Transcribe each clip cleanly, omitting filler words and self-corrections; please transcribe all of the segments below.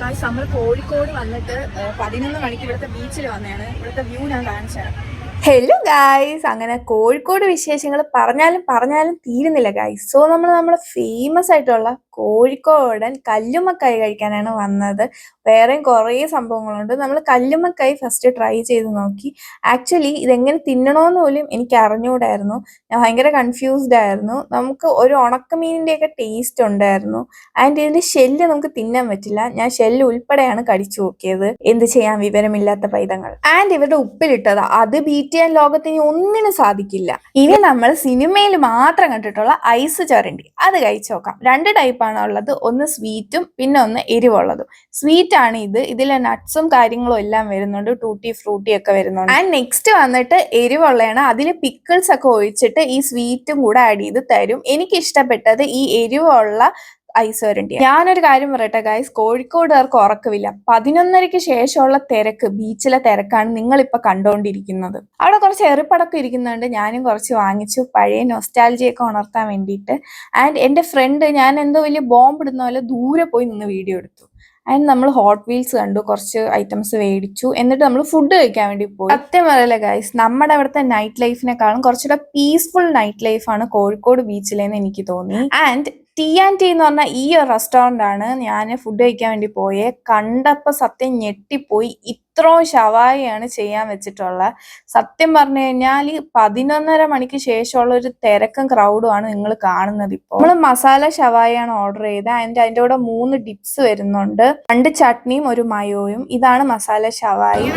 Guys നമ്മൾ കോഴിക്കോട് വന്നിട്ട് 11 മണിക്ക് ഇവിടുത്തെ ബീച്ചിൽ വന്നതാണ്. ഇവിടുത്തെ വ്യൂ ഞാൻ കാണിച്ചത്. ഹലോ ഗായ്സ്, അങ്ങനെ കോഴിക്കോട് വിശേഷങ്ങൾ പറഞ്ഞാലും തീരുന്നില്ല ഗായ്സ്. സോ നമ്മൾ ഫേമസ് ആയിട്ടുള്ള കോഴിക്കോടൻ കല്ലുമ്മക്കായ് കഴിക്കാനാണ് വന്നത്. വേറെയും കുറേ സംഭവങ്ങളുണ്ട്. നമ്മൾ കല്ലുമ്മക്കായ് ഫസ്റ്റ് ട്രൈ ചെയ്ത് നോക്കി. ആക്ച്വലി ഇതെങ്ങനെ തിന്നണമെന്ന് പോലും എനിക്ക് അറിഞ്ഞുകൂടായിരുന്നു. ഞാൻ ഭയങ്കര കൺഫ്യൂസ്ഡ് ആയിരുന്നു. നമുക്ക് ഒരു ഉണക്കമീനിൻ്റെയൊക്കെ ടേസ്റ്റ് ഉണ്ടായിരുന്നു. ആൻഡ് ഇതിന്റെ ഷെല്ല് നമുക്ക് തിന്നാൻ പറ്റില്ല. ഞാൻ ഷെല്ല് ഉൾപ്പെടെയാണ് കടിച്ചു നോക്കിയത്. എന്ത് ചെയ്യാൻ, വിവരമില്ലാത്ത പൈതങ്ങൾ. ആൻഡ് ഇവരുടെ ഉപ്പിലിട്ടത് അത് ബീറ്റ് ചെയ്യാൻ ലോകത്തിന് ഒന്നിനും സാധിക്കില്ല. ഇനി നമ്മൾ സിനിമയിൽ മാത്രം കണ്ടിട്ടുള്ള ഐസ് ചരണ്ടി അത് കഴിച്ചു നോക്കാം. 2 ടൈപ്പാണ് ഉള്ളത്. ഒന്ന് സ്വീറ്റും പിന്നെ ഒന്ന് എരിവുള്ളതും. സ്വീറ്റ് ആണ് ഇത്. ഇതിലെ നട്ട്സും കാര്യങ്ങളും എല്ലാം വരുന്നുണ്ട്. ടൂട്ടി ഫ്രൂട്ടി ഒക്കെ വരുന്നുണ്ട്. ആൻഡ് നെക്സ്റ്റ് വന്നിട്ട് എരിവുള്ളതാണ്. അതിൽ പിക്കിൾസ് ഒക്കെ ഒഴിച്ചിട്ട് ഈ സ്വീറ്റും കൂടെ ആഡ് ചെയ്ത് തരും. എനിക്ക് ഇഷ്ടപ്പെട്ടത് ഈ എരിവുള്ള ഐസ് വരണ്ടി. ഞാനൊരു കാര്യം പറയട്ടെ ഗൈസ്, കോഴിക്കോടുകാർക്ക് ഉറക്കമില്ല. 11:30-ക്ക് ശേഷമുള്ള തിരക്ക്, ബീച്ചിലെ തിരക്കാണ് നിങ്ങളിപ്പോ കണ്ടുകൊണ്ടിരിക്കുന്നത്. അവിടെ കുറച്ച് എറിപ്പടക്കം ഇരിക്കുന്നുണ്ട്. ഞാനും കുറച്ച് വാങ്ങിച്ചു, പഴയ നൊസ്റ്റാൾജിയൊക്കെ ഉണർത്താൻ വേണ്ടിയിട്ട്. ആൻഡ് എൻ്റെ ഫ്രണ്ട് ഞാൻ എന്തോ വലിയ ബോംബ് ഇടുന്ന പോലെ ദൂരെ പോയി നിന്ന് വീഡിയോ എടുത്തു. ആൻഡ് നമ്മൾ ഹോട്ട് വീൽസ് കണ്ടു, കുറച്ച് ഐറ്റംസ് മേടിച്ചു. എന്നിട്ട് നമ്മൾ ഫുഡ് കഴിക്കാൻ വേണ്ടി പോയി. സത്യം പറയല്ലേ ഗൈസ്, നമ്മുടെ അവിടുത്തെ നൈറ്റ് ലൈഫിനെക്കാളും കുറച്ചുകൂടെ പീസ്ഫുൾ നൈറ്റ് ലൈഫാണ് കോഴിക്കോട് ബീച്ചിലെന്ന് എനിക്ക് തോന്നി. ആൻഡ് T&T എന്ന് പറഞ്ഞ ഈ ഒരു റെസ്റ്റോറൻ്റ് ആണ് ഞാൻ ഫുഡ് കഴിക്കാൻ വേണ്ടി പോയത്. കണ്ടപ്പോൾ സത്യം ഞെട്ടിപ്പോയി. ഇത്രയും ഷവായിയാണ് ചെയ്യാൻ വെച്ചിട്ടുള്ളത്. സത്യം പറഞ്ഞു കഴിഞ്ഞാൽ 11:30 മണിക്ക് ശേഷമുള്ള ഒരു തിരക്കും ക്രൗഡും ആണ് നിങ്ങൾ കാണുന്നത്. ഇപ്പോൾ നമ്മൾ മസാല ഷവായിയാണ് ഓർഡർ ചെയ്തത്. അതിൻ്റെ കൂടെ 3 ഡിപ്സ് വരുന്നുണ്ട്, 2 ചട്നിയും ഒരു മയോയും. ഇതാണ് മസാല ഷവായി.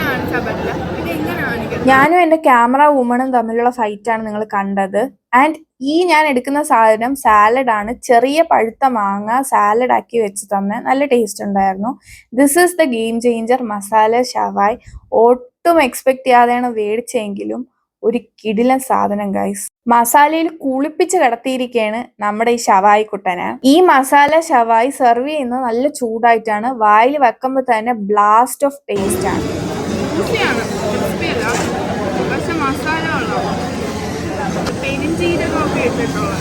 ഞാനും എൻ്റെ ക്യാമറ വുമണും തമ്മിലുള്ള ഫൈറ്റാണ് നിങ്ങൾ കണ്ടത്. ആൻഡ് ഈ ഞാൻ എടുക്കുന്ന സാധനം സാലഡ് ആണ്. ചെറിയ പഴുത്ത മാങ്ങ സാലഡ് ആക്കി വെച്ച് തന്നെ നല്ല ടേസ്റ്റ് ഉണ്ടായിരുന്നു. This is the game changer masala shawaya. ഒട്ടും എക്സ്പെക്ട് ചെയ്യാതെയാണ് മേടിച്ചെങ്കിലും ഒരു കിടിലൻ സാധനം ഗൈസ്. മസാലയിൽ കുളിപ്പിച്ച് കിടത്തിയിരിക്കുകയാണ് നമ്മുടെ ഈ ഷവായി കുട്ടനെ. ഈ മസാല ഷവായി സെർവ് ചെയ്യുന്നത് നല്ല ചൂടായിട്ടാണ്. വായിൽ വെക്കുമ്പോൾ തന്നെ ബ്ലാസ്റ്റ് ഓഫ് ടേസ്റ്റ് ആണ്. പക്ഷെ മസാല പെരിഞ്ചീരകമൊക്കെ ഇട്ടിട്ടുള്ളത്.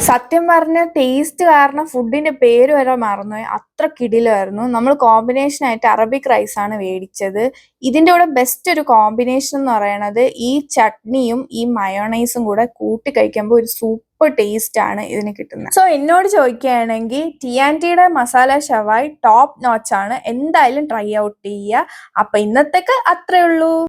സത്യം പറഞ്ഞ ടേസ്റ്റ് കാരണം ഫുഡിന്റെ പേര് വരെ മറന്നുപോയി. അത്ര കിടിലായിരുന്നു. നമ്മൾ കോമ്പിനേഷൻ ആയിട്ട് അറബിക് റൈസ് ആണ് മേടിച്ചത്. ഇതിന്റെ കൂടെ ബെസ്റ്റ് ഒരു കോമ്പിനേഷൻ എന്ന് പറയുന്നത് ഈ ചട്നിയും ഈ മയോണൈസും കൂടെ കൂട്ടി കഴിക്കുമ്പോൾ ഒരു സൂപ്പർ ടേസ്റ്റ് ആണ് ഇതിന് കിട്ടുന്നത്. സോ എന്നോട് ചോദിക്കുകയാണെങ്കിൽ T&Tയുടെ മസാല ഷവായ് ടോപ്പ് നോച്ച് ആണ്. എന്തായാലും ട്രൈ ഔട്ട് ചെയ്യുക. അപ്പൊ ഇന്നത്തേക്ക് അത്രേ ഉള്ളൂ.